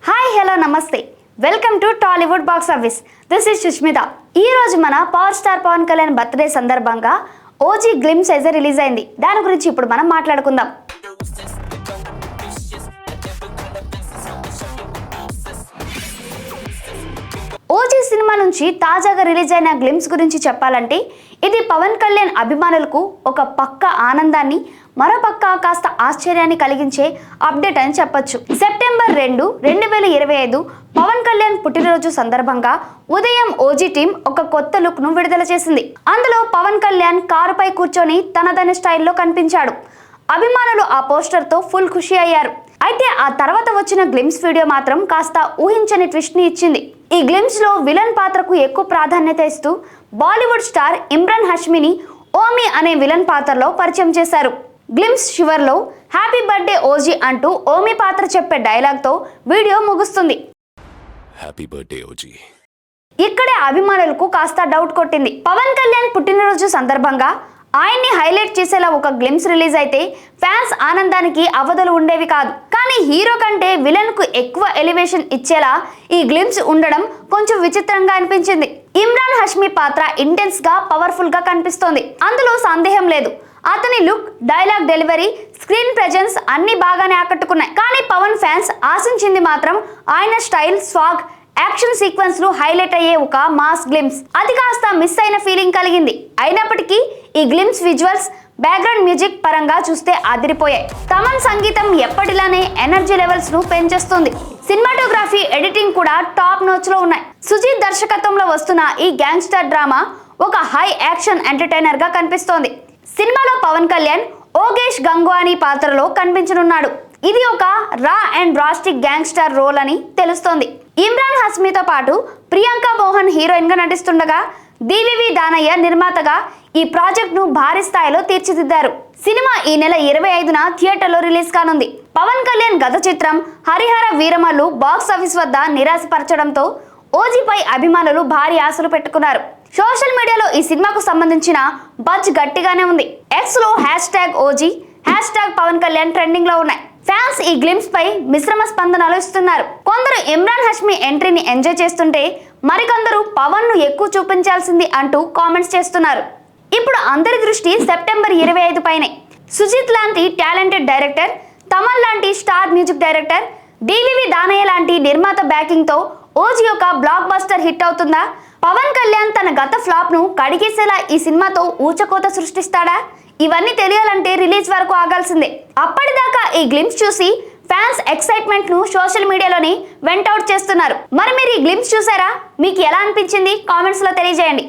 Hi hello నమస్తే welcome to Tollywood box office. This is Sushmita. ఈ రోజు మన power star Pavan Kalyan birthday సందర్భంగా ఓజీ గ్లిమ్స్ అయితే రిలీజ్ అయింది. దాని గురించి ఇప్పుడు మనం మాట్లాడుకుందాం. ఓజీ సినిమా నుంచి తాజాగా రిలీజ్ అయిన గ్లిమ్స్ గురించి చెప్పాలంటే ఇది పవన్ కళ్యాణ్ అభిమానులకు ఒక పక్క ఆనందాన్ని, మరో పక్క కాస్త ఆశ్చర్యాన్ని కలిగించే అప్డేట్ అని చెప్పొచ్చు. సెప్టెంబర్ 2, 2025 పవన్ కళ్యాణ్ పుట్టినరోజు సందర్భంగా ఉదయం ఓజీ టీం ఒక కొత్త లుక్ ను విడుదల చేసింది. అందులో పవన్ కళ్యాణ్ కారుపై కూర్చొని తనదైన స్టైల్లో కనిపించాడు. అభిమానులు ఆ పోస్టర్ తో ఫుల్ ఖుషి అయ్యారు. అయితే ఆ తర్వాత వచ్చిన గ్లిమ్స్ వీడియో మాత్రం కాస్త ఊహించని ట్విస్ట్ ని ఇచ్చింది. ఈ గ్లిమ్స్ లో విలన్ పాత్రకు ఎక్కువ ప్రాధాన్యత ఇస్తూ బాలీవుడ్ స్టార్ ఇమ్రాన్ హష్మిని ఓమి అనే విలన్ పాత్రలో పరిచయం చేశారు. గ్లిమ్స్ చివర్లో హ్యాపీ బర్త్డే ఓజీ అంటూ ఓమి పాత్ర చెప్పే డైలాగ్ తో వీడియో ముగుస్తుంది. Happy birthday OG. ఇక్కడే అభిమానులకు కాస్త డౌట్ కొట్టింది. పవన్ కళ్యాణ్ పుట్టినరోజు సందర్భంగా ఆయన్ని హైలైట్ చేసేలా ఒక గ్లిమ్స్ రిలీజ్ అయితే ఫ్యాన్స్ ఆనందానికి అవధులు ఉండేవి కాదు. కానీ హీరో కంటే విలన్ కు ఎక్కువ ఎలివేషన్ ఇచ్చేలా ఈ గ్లిమ్స్ ఉండడం కొంచెం విచిత్రంగా అనిపించింది. ఇమ్రాన్ హష్మి పాత్ర ఇంటెన్స్ గా, పవర్ఫుల్ గా కనిపిస్తోంది. అందులో సందేహం లేదు. అతని look, dialogue delivery, screen presence అన్ని బాగానే ఆకట్టుకున్నాయి. కానీ పవన్ ఫ్యాన్స్ ఆశించింది మాత్రం ఆయన స్టైల్, స్వాగ్, యాక్షన్ సీక్వెన్స్ లు హైలైట్ అయ్యే ఒక మాస్ గ్లిమ్స్. అది కాస్త మిస్ అయిన ఫీలింగ్ కలిగింది. అయినప్పటికీ ఈ గ్లిమ్స్ విజువల్స్, బ్యాక్గ్రౌండ్ మ్యూజిక్ పరంగా చూస్తే అదిరిపోయాయి. తమన్ సంగీతం ఎప్పటిలానే ఎనర్జీ లెవెల్స్ ను పెంచేస్తుంది. సినిమాటోగ్రఫీ, ఎడిటింగ్ కూడా టాప్ నోచ్ లో ఉన్నాయి. సుజీత్ దర్శకత్వంలో వస్తున్న ఈ గ్యాంగ్స్టర్ డ్రామా ఒక హై యాక్షన్ ఎంటర్టైనర్ గా కనిపిస్తోంది. సినిమాలో పవన్ కళ్యాణ్ ఓగేష్ గంగువాని పాత్రలో కనిపించనున్నాడు. ఇది ఒక రా అండ్ డ్రాస్టిక్ గ్యాంగ్స్టర్ రోల్ అని తెలుస్తోంది. ఇమ్రాన్ హష్మితో పాటు ప్రియాంక మోహన్ హీరోయిన్ గా నటిస్తుండగా డివివి దానయ్య నిర్మాతగా ఈ ప్రాజెక్ట్ ను భారీ స్థాయిలో తీర్చిదిద్దారు. సినిమా ఈ నెల 25న థియేటర్లో రిలీజ్ కానుంది. పవన్ కళ్యాణ్ గత చిత్రం హరిహర వీరమల్లు బాక్స్ ఆఫీస్ వద్ద నిరాశపరచడంతో ఓజీపై అభిమానులు భారీ ఆశలు పెట్టుకున్నారు. సోషల్ మీడియాలో ఈ సినిమాకు సంబంధించిన బజ్ గట్టిగానే ఉంది. ఎక్స్ లో #ఓజీ, #పవన్ కళ్యాణ్ ట్రెండింగ్ లో ఉన్నాయి. ఫ్యాన్స్ ఈ గ్లిమ్స్ పై మిశ్రమ స్పందనలు ఇస్తున్నారు. కొందరు ఇమ్రాన్ హష్మి ఎంట్రీని ఎంజాయ్ చేస్తుంటే మరికొందరు పవన్ ను ఎక్కువ చూపించాల్సింది అంటూ కామెంట్స్ చేస్తున్నారు. ఇప్పుడు అందరి దృష్టి సెప్టెంబర్ 25 పైనే. సుజిత్ లాంటి టాలెంటెడ్ డైరెక్టర్, తమన్ లాంటి star music director, DVV Danayya లాంటి నిర్మాత బ్యాకింగ్ తో ఓజీ ఒక బ్లాక్ బస్టర్ హిట్ అవుతుందా? పవన్ కళ్యాణ్ తన గత ఫ్లాప్ ను కడిగేసేలా ఈ సినిమాతో ఊచకోత సృష్టిస్తాడా? ఇవన్నీ తెలియాలంటే రిలీజ్ వరకు ఆగాల్సిందే. అప్పటిదాకా ఈ గ్లిమ్స్ చూసి ఫ్యాన్స్ ఎక్సైట్మెంట్ ను సోషల్ మీడియాలోని వెంట్ అవుట్ చేస్తున్నారు. మరి మీరు ఈ గ్లిమ్స్ చూసారా? మీకు ఎలా అనిపించింది? కామెంట్స్ లో తెలియజేయండి.